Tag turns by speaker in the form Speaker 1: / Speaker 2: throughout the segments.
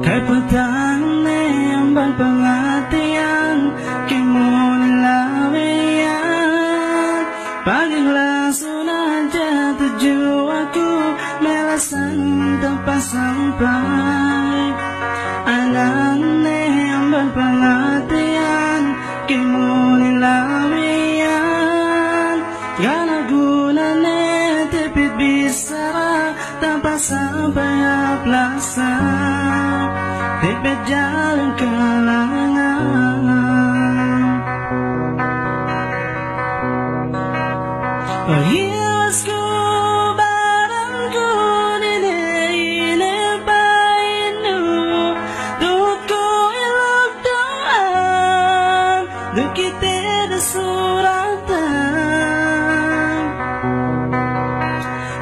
Speaker 1: Kay pagdaan ambang pangatian kay mo nilawian paglaso na dyan tuju aku melasan tanpa sampai anane ambang pangatian kay mo nilawian gana gunane tipid bisara tanpa sampai aplasa tipid jalan kalangan paghiwas ko barang ko ninipain no tuot ko ilog doan dukite da suratan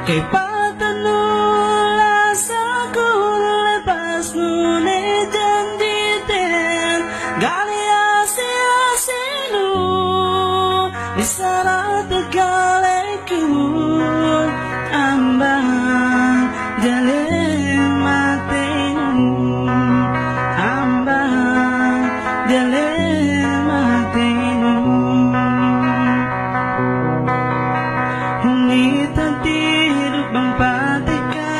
Speaker 1: kay patanula sa kulepas ngunit janditen gali asi-asino di sarat galekun ambang jaling matinu ambang jaling matinu hungitan tidur bang patika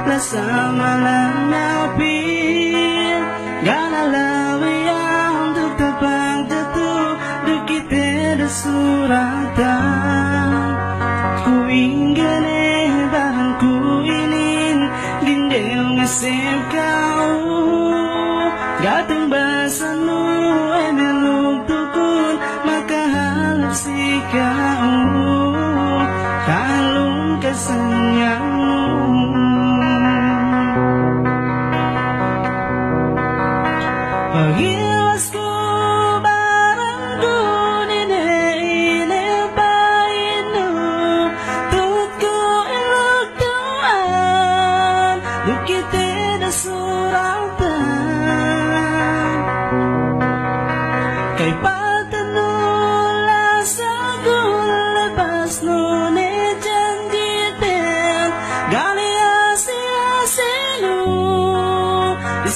Speaker 1: lasa malam nyapin gana lawiyang tutupang jatuh dukite da suratan ku inggane bahan ku inin gindel ngasip kau gatong basanu emelug tukun makahalap si kau kalung kasanyang paghiwas ko barang ko ninipain no tuot ko ilog doan dukite da suratan kay patanula sa kulepas ngunit janditen gali asi-asino di